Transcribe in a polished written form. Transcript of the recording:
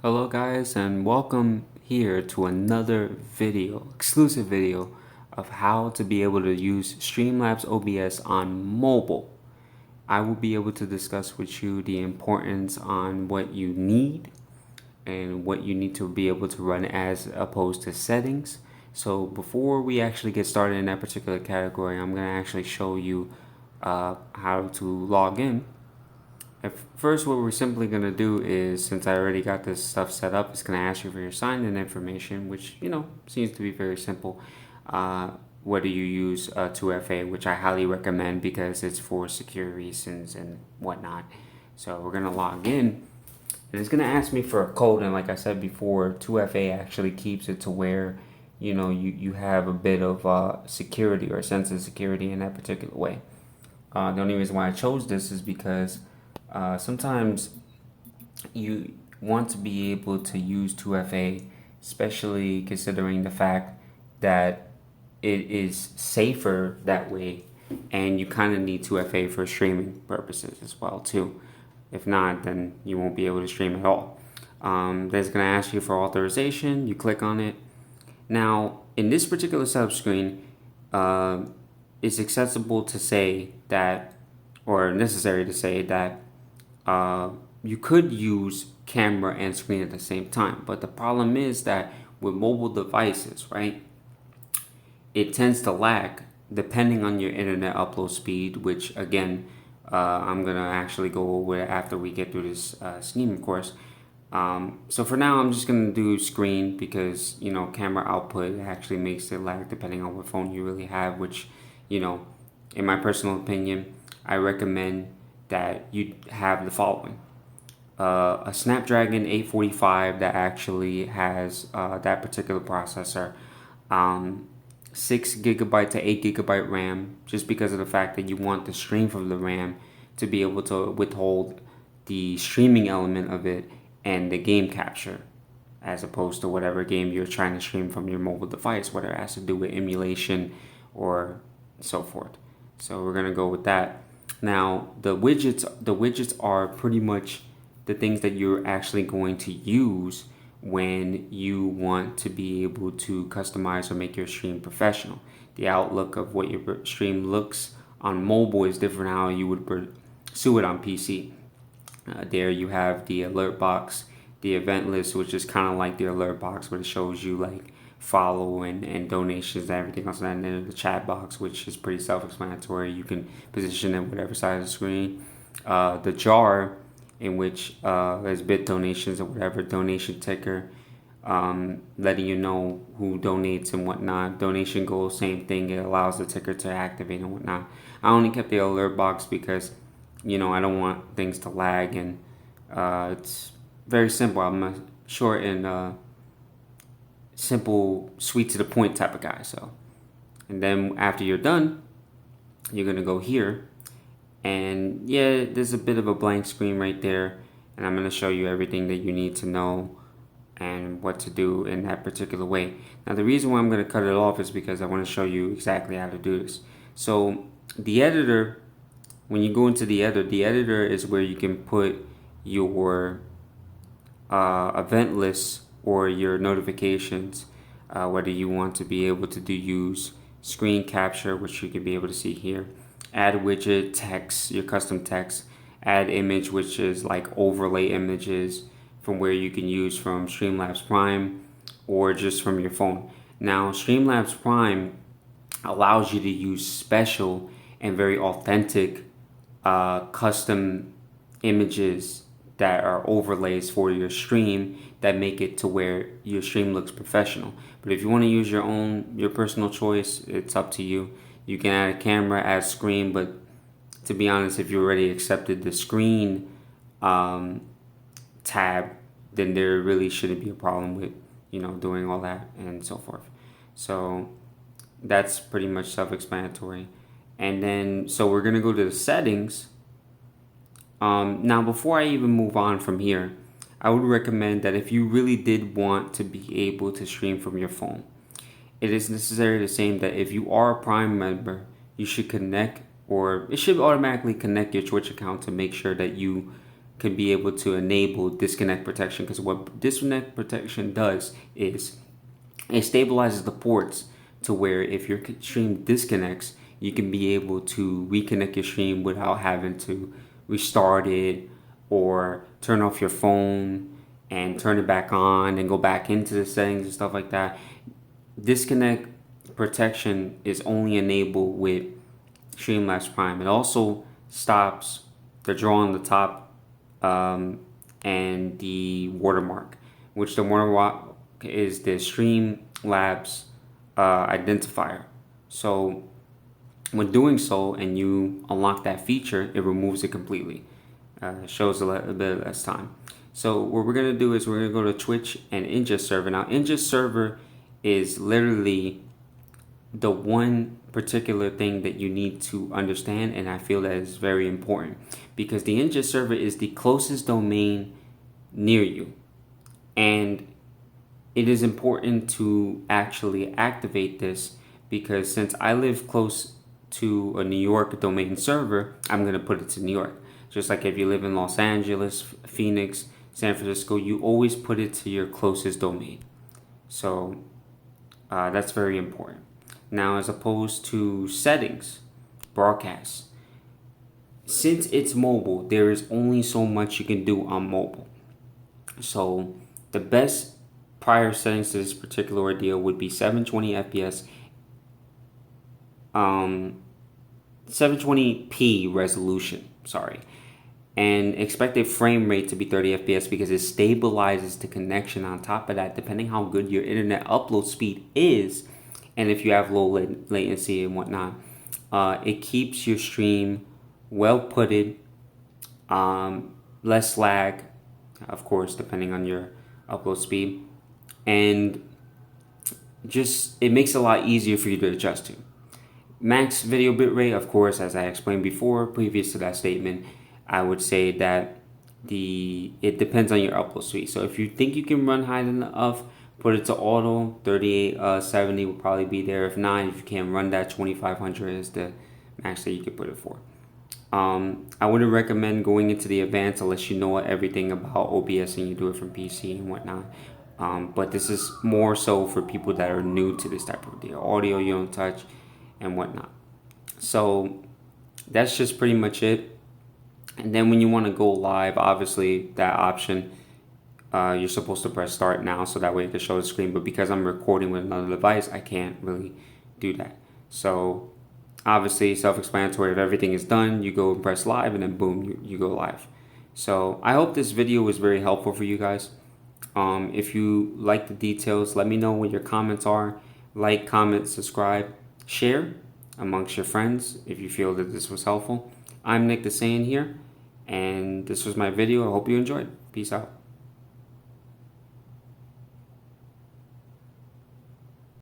Hello guys, and welcome here to another video, exclusive video of how to be able to use StreamLabs OBS on mobile. I will be able to discuss with you the importance on what you need and what you need to be able to run as opposed to settings. So before we actually get started in that particular category, I'm going to actually show you how to log in. First, what we're simply going to do is, since I already got this stuff set up, it's going to ask you for your sign-in information, which, seems to be very simple. Whether you use 2FA, which I highly recommend because it's for secure reasons and whatnot. So we're going to log in, and it's going to ask me for a code. And like I said before, 2FA actually keeps it to where, you have a bit of security or a sense of security in that particular way. The only reason why I chose this is because sometimes you want to be able to use 2FA, especially considering the fact that it is safer that way, and you kind of need 2FA for streaming purposes as well too. If not, then you won't be able to stream at all. That's going to ask you for authorization. You click on it. Now, in this particular setup screen, it's accessible to say that, or necessary to say that, you could use camera and screen at the same time. But the problem is that with mobile devices, right, it tends to lag depending on your internet upload speed, which again, I'm going to actually go over after we get through this scheme, of course. So for now, I'm just going to do screen because, camera output actually makes it lag depending on what phone you really have, which, in my personal opinion, I recommend that you have the following. A Snapdragon 845 that actually has that particular processor, 6 gigabyte to 8 gigabyte RAM, just because of the fact that you want the stream from the RAM to be able to withhold the streaming element of it and the game capture, as opposed to whatever game you're trying to stream from your mobile device, whether it has to do with emulation or so forth. So we're gonna go with that. Now, the widgets are pretty much the things that you're actually going to use when you want to be able to customize or make your stream professional. The outlook of what your stream looks on mobile is different how you would pursue it on PC. There you have the alert box, the event list, which is kind of like the alert box, but it shows you like follow and donations and everything else, and then the chat box, which is pretty self-explanatory. You can position it whatever side of the screen. The jar, in which there's bit donations or whatever, donation ticker, letting you know who donates and whatnot. Donation goals, same thing. It allows the ticker to activate and whatnot. I only kept the alert box because I don't want things to lag, and it's very simple. I'm a short and simple, sweet to the point type of guy. So, and then after you're done, you're gonna go here, and yeah, there's a bit of a blank screen right there, and I'm gonna show you everything that you need to know and what to do in that particular way. Now, the reason why I'm gonna cut it off is because I want to show you exactly how to do this. So the editor, when you go into the editor is where you can put your event lists or your notifications, whether you want to be able to use screen capture, which you can be able to see here, add widget, text, your custom text, add image, which is like overlay images from where you can use from StreamLabs Prime or just from your phone. Now, StreamLabs Prime allows you to use special and very authentic custom images that are overlays for your stream that make it to where your stream looks professional. But if you want to use your personal choice, it's up to you. You can add a camera, add screen, but to be honest, if you already accepted the screen tab, then there really shouldn't be a problem with doing all that and so forth. So that's pretty much self-explanatory. And then so we're gonna go to the settings. Now, before I even move on from here, I would recommend that if you really did want to be able to stream from your phone, it is necessary to say that if you are a Prime member, you should connect, or it should automatically connect your Twitch account to make sure that you could be able to enable disconnect protection, because what disconnect protection does is it stabilizes the ports to where if your stream disconnects, you can be able to reconnect your stream without having to restart it or turn off your phone and turn it back on and go back into the settings and stuff like that. Disconnect protection is only enabled with StreamLabs Prime. It also stops the draw on the top and the watermark, which the watermark is the StreamLabs identifier. So when doing so and you unlock that feature, it removes it completely. Shows a bit less time. So what we're going to do is we're going to go to Twitch and Ingest server. Now Ingest server is literally the one particular thing that you need to understand, and I feel that is very important, because the Ingest server is the closest domain near you, and it is important to actually activate this, because since I live close to a New York domain server, I'm going to put it to New York. Just like if you live in Los Angeles, Phoenix, San Francisco, you always put it to your closest domain. So that's very important. Now, as opposed to settings, broadcast, since it's mobile, there is only so much you can do on mobile. So the best prior settings to this particular ordeal would be 720 FPS, 720p resolution, and expected frame rate to be 30 FPS, because it stabilizes the connection. On top of that, depending how good your internet upload speed is, and if you have low latency and whatnot, it keeps your stream well putted, less lag, of course, depending on your upload speed, and just it makes it a lot easier for you to adjust to. Max video bitrate, of course, as I explained before, previous to that statement, I would say that it depends on your upload speed. So if you think you can run high enough, put it to auto. 3870 will probably be there. If not, if you can't run that, 2500 is the max that you could put it for. I wouldn't recommend going into the advanced unless you know everything about OBS and you do it from PC and whatnot. But this is more so for people that are new to this type of deal. Audio you don't touch and whatnot. So that's just pretty much it. And then when you want to go live, obviously that option, you're supposed to press start now, so that way it can show the screen. But because I'm recording with another device, I can't really do that. So obviously self-explanatory. If everything is done, you go and press live, and then boom, you go live. So I hope this video was very helpful for you guys. If you like the details, let me know what your comments are. Like, comment, subscribe, share amongst your friends if you feel that this was helpful. I'm Nick the Saiyan here, and this was my video. I hope you enjoyed. Peace out.